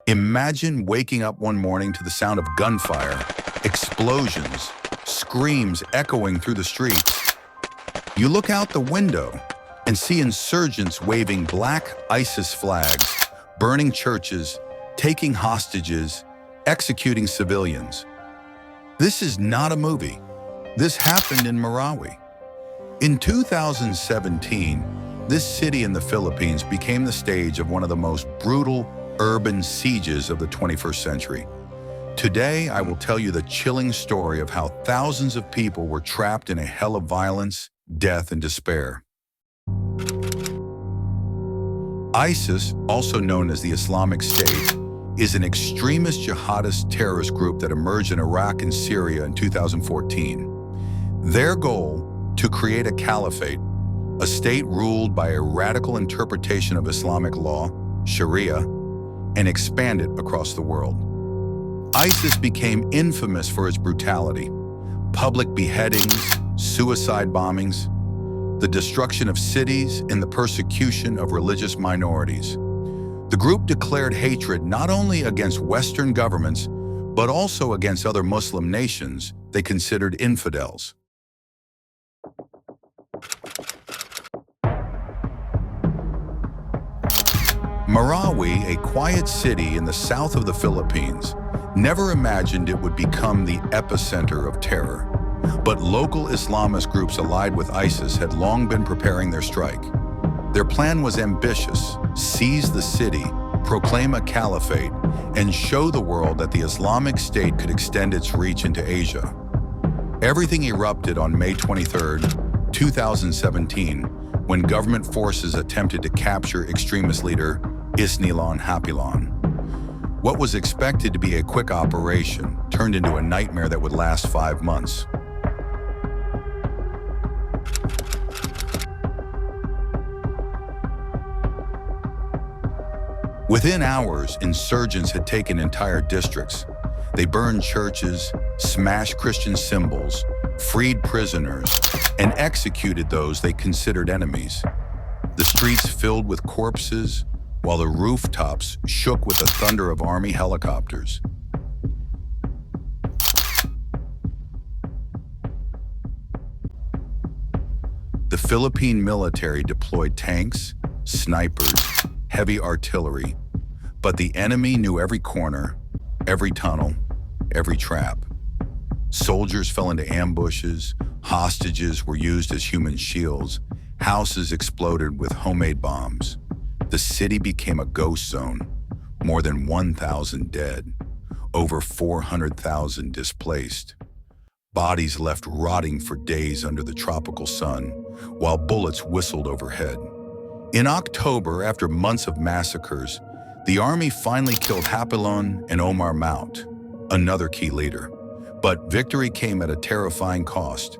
Imagine waking up one morning to the sound of gunfire, explosions, screams echoing through the streets. You look out the window and see insurgents waving black ISIS flags, burning churches, taking hostages, executing civilians. This is not a movie. This happened in Marawi. In 2017, this city in the Philippines became the stage of one of the most brutal urban sieges of the 21st century. Today, I will tell you the chilling story of how thousands of people were trapped in a hell of violence, death, and despair. ISIS, also known as the Islamic State, is an extremist jihadist terrorist group that emerged in Iraq and Syria in 2014. Their goal: to create a caliphate, a state ruled by a radical interpretation of Islamic law, Sharia, and expand it across the world. ISIS became infamous for its brutality: public beheadings, suicide bombings, the destruction of cities, and the persecution of religious minorities. The group declared hatred not only against Western governments, but also against other Muslim nations they considered infidels. Marawi, a quiet city in the south of the Philippines, never imagined it would become the epicenter of terror. But local Islamist groups allied with ISIS had long been preparing their strike. Their plan was ambitious: seize the city, proclaim a caliphate, and show the world that the Islamic State could extend its reach into Asia. Everything erupted on May 23, 2017, when government forces attempted to capture extremist leader Isnilon Hapilon. What was expected to be a quick operation turned into a nightmare that would last 5 months. Within hours, insurgents had taken entire districts. They burned churches, smashed Christian symbols, freed prisoners, and executed those they considered enemies. The streets filled with corpses, while the rooftops shook with the thunder of army helicopters. The Philippine military deployed tanks, snipers, heavy artillery, but the enemy knew every corner, every tunnel, every trap. Soldiers fell into ambushes, hostages were used as human shields, houses exploded with homemade bombs. The city became a ghost zone. More than 1,000 dead, over 400,000 displaced. Bodies left rotting for days under the tropical sun, while bullets whistled overhead. In October, after months of massacres, the army finally killed Hapilon and Omar Mount, another key leader. But victory came at a terrifying cost.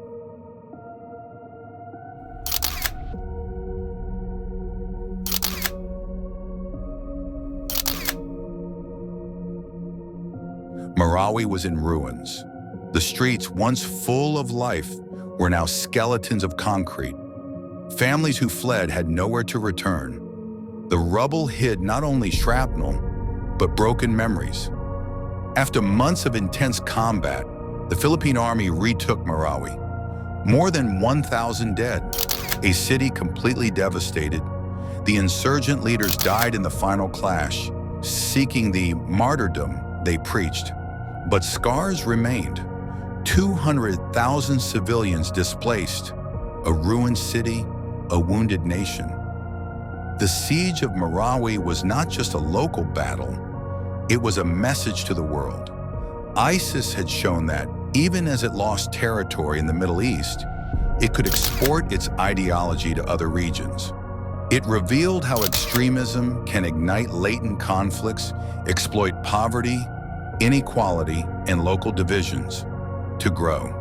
Marawi was in ruins. The streets, once full of life, were now skeletons of concrete. Families who fled had nowhere to return. The rubble hid not only shrapnel, but broken memories. After months of intense combat, the Philippine Army retook Marawi. More than 1,000 dead, a city completely devastated. The insurgent leaders died in the final clash, seeking the martyrdom they preached. But scars remained. 200,000 civilians displaced, a ruined city, a wounded nation. The siege of Marawi was not just a local battle, it was a message to the world. ISIS had shown that, even as it lost territory in the Middle East, it could export its ideology to other regions. It revealed how extremism can ignite latent conflicts, exploit poverty, inequality, and local divisions to grow.